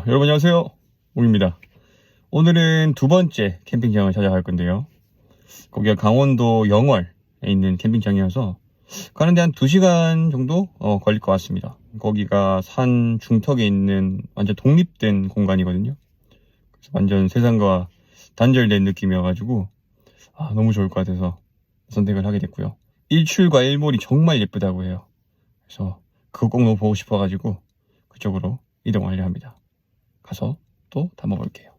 여러분 안녕하세요, 웅입니다. 오늘은 두 번째 캠핑장을 찾아갈 건데요. 거기가 강원도 영월에 있는 캠핑장이어서 가는데 한 2시간 정도 걸릴 것 같습니다. 거기가 산 중턱에 있는 완전 독립된 공간이거든요. 그래서 완전 세상과 단절된 느낌이어가지고 너무 좋을 것 같아서 선택을 하게 됐고요. 일출과 일몰이 정말 예쁘다고 해요. 그래서 그거 꼭 너무 보고 싶어가지고 그쪽으로 이동하려 합니다. 가서 또 담아볼게요.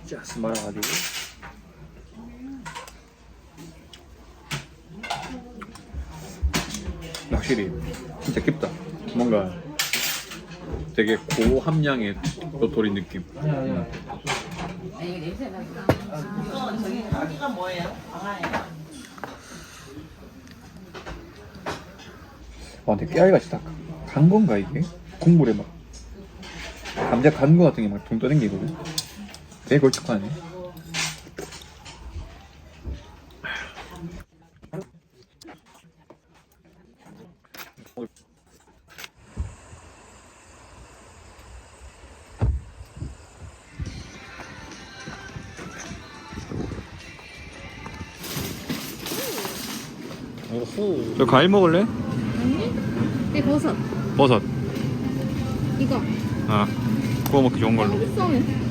쫙 말아가지고 확실히 진짜 깊다. 뭔가 되게 고함량의 도토리 느낌. 여기가 뭐예요? 방아예요? 근데 깨알같이 다 간 건가 이게? 국물에 막 감자 간 거 같은 게 막 둥 떠댕기거든. 되게 걸쭉하네. 너 과일 먹을래? 아니? 이 버섯. 버섯. 이거. 구워 먹기 좋은 걸로. 비싸네.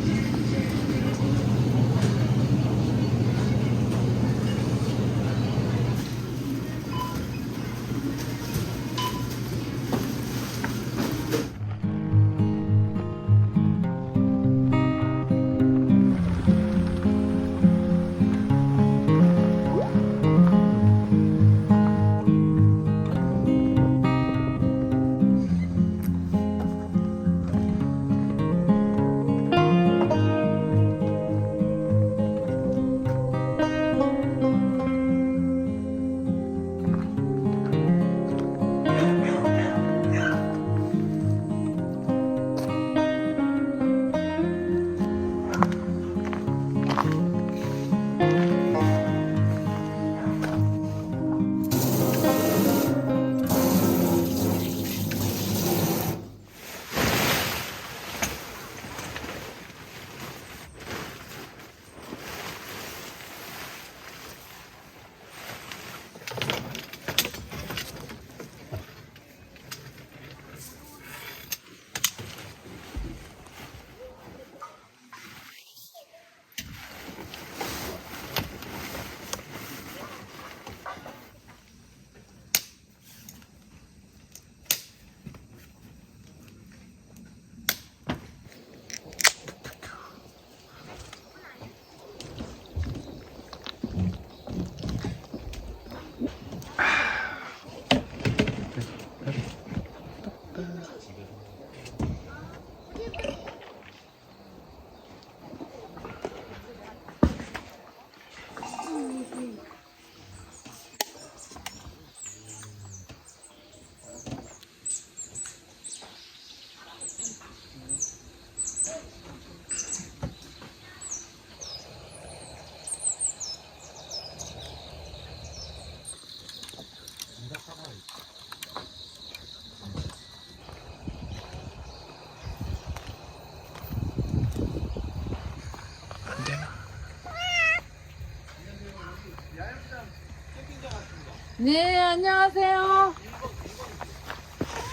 네, 안녕하세요.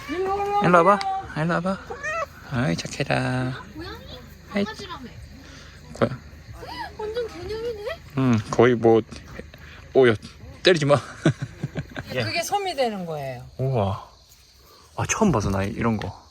일로 와봐. 일로 와봐. 아이 착해라. 고양이? 아이. 강아지라며. 고양. 완전 개념이네? 거의 뭐 오야 때리지 마. 그게 솜이 되는 거예요. 우와. 처음 봐서 나 이런 거.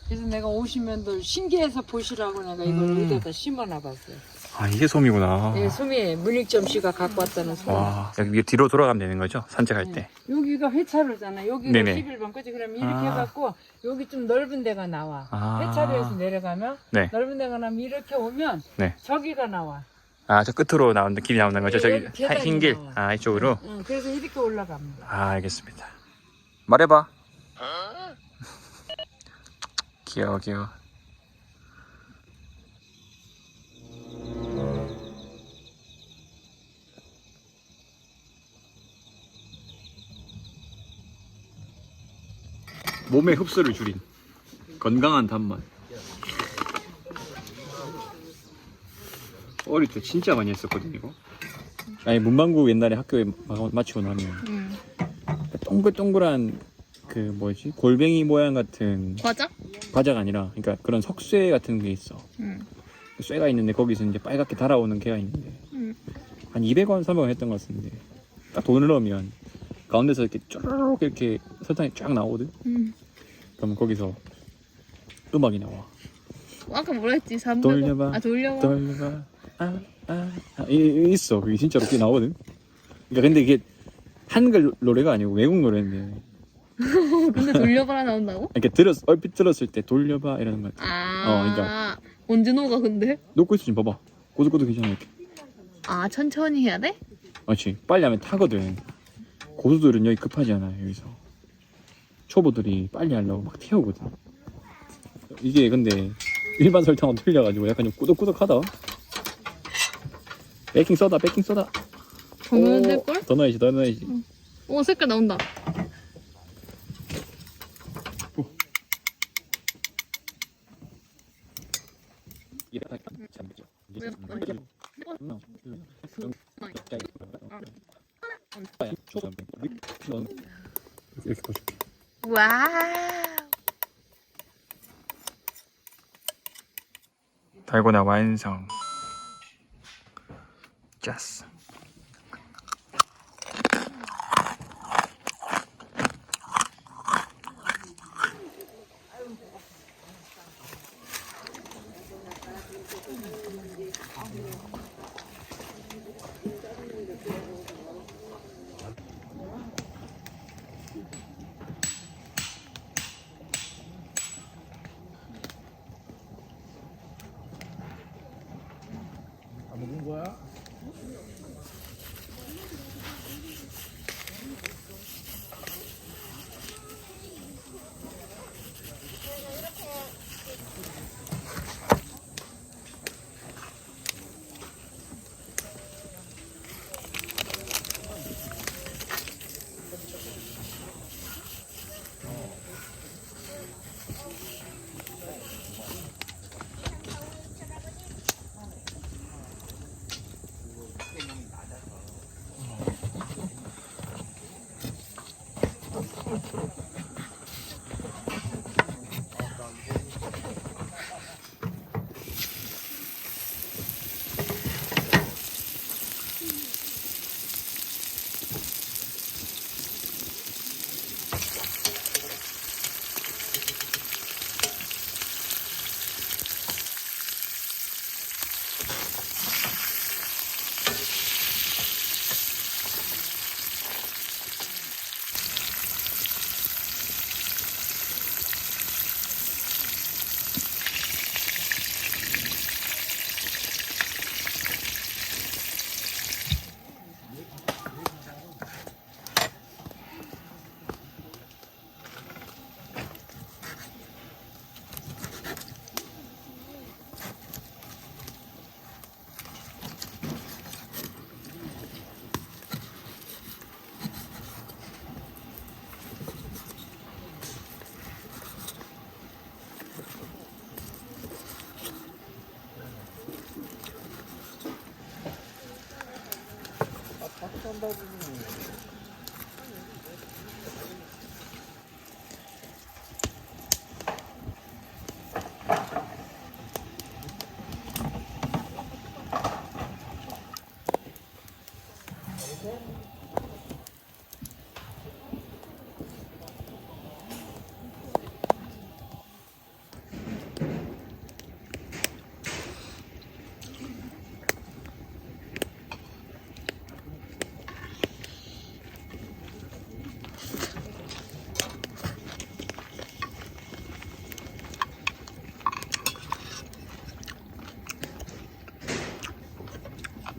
그래서 내가 오시면 더 신기해서 보시라고 내가 이걸 여기다 심어놔봤어요. 아, 이게 솜이구나. 네, 소미 문익점 씨가 갖고 왔다는 솜. 와, 여기 뒤로 돌아가면 되는 거죠? 산책할 때. 여기가 회차로잖아. 여기가 네네. 11번 그지? 그럼 이렇게 아. 해갖고 여기 좀 넓은 데가 나와. 아. 회차로에서 내려가면 네. 넓은 데가 나면 이렇게 오면 네. 저기가 나와. 아, 저 끝으로 나오는 길이 나오는 거죠? 저기 여기 계단이 흰 길. 나와. 아, 이쪽으로. 응, 그래서 이렇게 올라갑니다. 아, 알겠습니다. 말해봐. 귀여워, 귀여워. 몸의 흡수를 줄인 건강한 단맛. 어릴 때 진짜 많이 했었거든 이거. 아니 문방구 옛날에 학교에 마치고 나면 동글동글한 그 뭐지 골뱅이 모양 같은 과자? 과자가 아니라 그러니까 그런 석쇠 같은 게 있어. 그 쇠가 있는데 거기서 이제 빨갛게 달아오는 개가 있는데 한 200원 300원 했던 것 같은데 딱 돈을 넣으면 가운데서 이렇게 쪼르륵 이렇게 설탕이 쫙 나오거든. 그러면 거기서 음악이 나와. 아까 뭐라 했지? 300원? 돌려봐. 아 돌려봐. 돌려봐. 있어. 그게 진짜로 꽤 나오거든. 그러니까 근데 이게 한글 노래가 아니고 외국 노래인데. 근데 돌려봐라 나온다고? 이렇게 얼핏 들었을 때 돌려봐 이러는 거 같아. 아 언제 녹아 근데? 놓고 있어 지금 봐봐. 꼬들꼬들 괜찮아 이렇게. 아 천천히 해야 돼? 그렇지. 빨리 하면 타거든. 고수들은 여기 급하지 않아 여기서. 초보들이 빨리 하려고 막 태우거든. 이게 근데 일반 설탕하고 틀려가지고 약간 좀 꾸덕꾸덕하다. 베이킹소다. 더 넣으면 될걸? 더 넣어야지. 오 색깔 나온다. 이렇게 보실게. 와우. 달고나 완성. 짜스.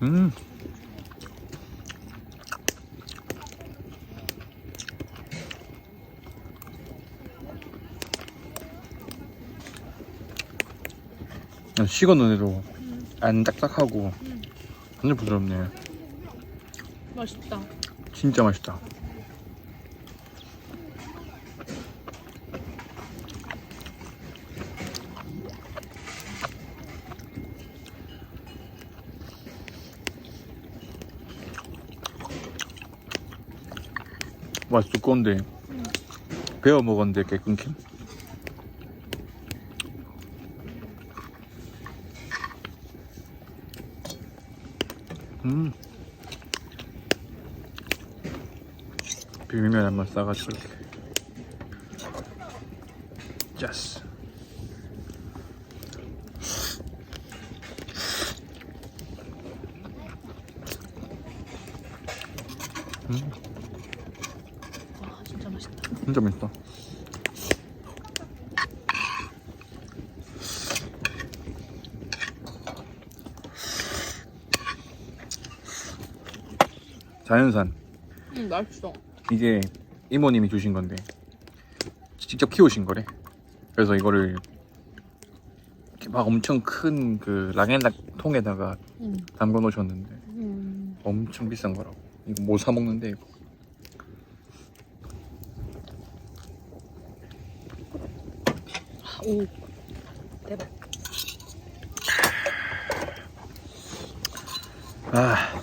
음. 식었는데도 안 딱딱하고 완전 부드럽네. 맛있다. 진짜 맛있다. 맛이 두꺼운데 베어 먹었는데 이렇게 끊김. 비빔면 한번 싸가지고 이렇게 짜스. 와, 진짜 맛있다. 진짜 맛있다. 자연산. 맛있어. 이게 이모님이 주신 건데 직접 키우신 거래. 그래서 이거를 이렇게 막 엄청 큰 그 랑앤락 통에다가 담궈 놓으셨는데 엄청 비싼 거라고. 이거 뭐 사 먹는데 이거. 오, 대박. 아.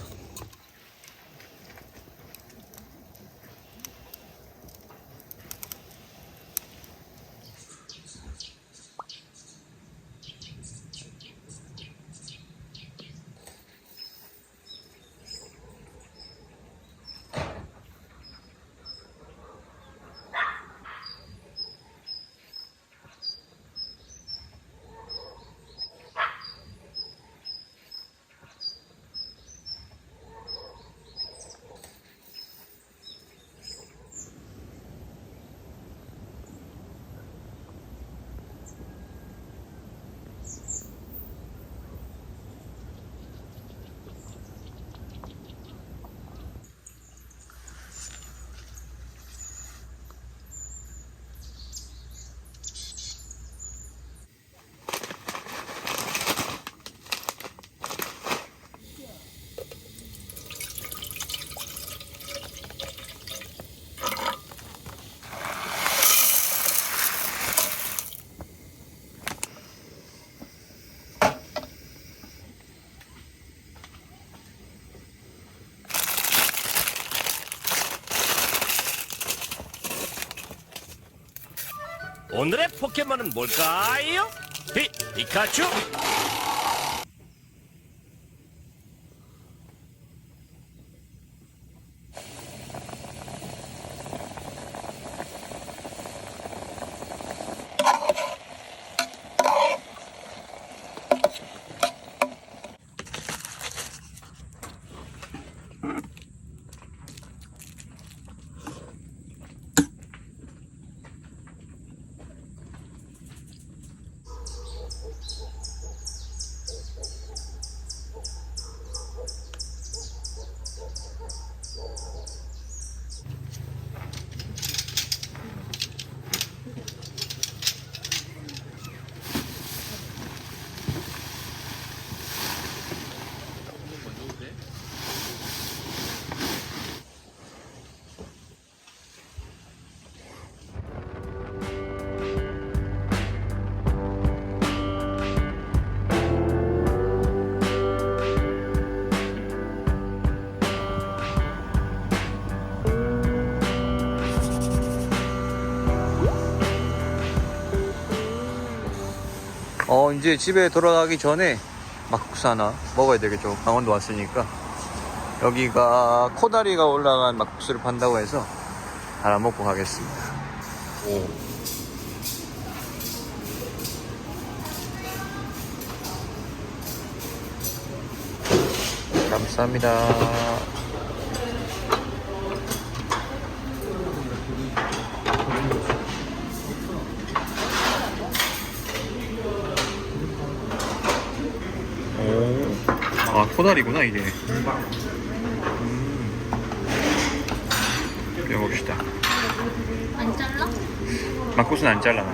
오늘의 포켓몬은 뭘까요? 피카츄! 이제 집에 돌아가기 전에 막국수 하나 먹어야 되겠죠. 강원도 왔으니까. 여기가 코다리가 올라간 막국수를 판다고 해서 하나 먹고 가겠습니다. 오. 감사합니다. 아, 토다리구나, 이게. 배워봅시다. 안 잘라? 막국수는 안 잘라.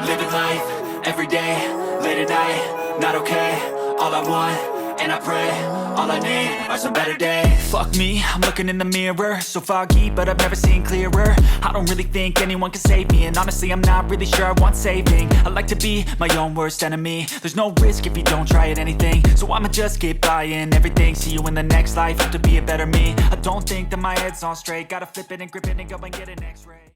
Living life, every day, late at night, not okay. All I want, and I pray, all I need are some better days. Fuck me, I'm looking in the mirror, so foggy, but I've never seen clearer. I don't really think anyone can save me, and honestly I'm not really sure I want saving. I like to be my own worst enemy. There's no risk if you don't try at anything, so I'ma just keep buying everything. See you in the next life, have to be a better me. I don't think that my head's on straight, gotta flip it and grip it and go and get an x-ray.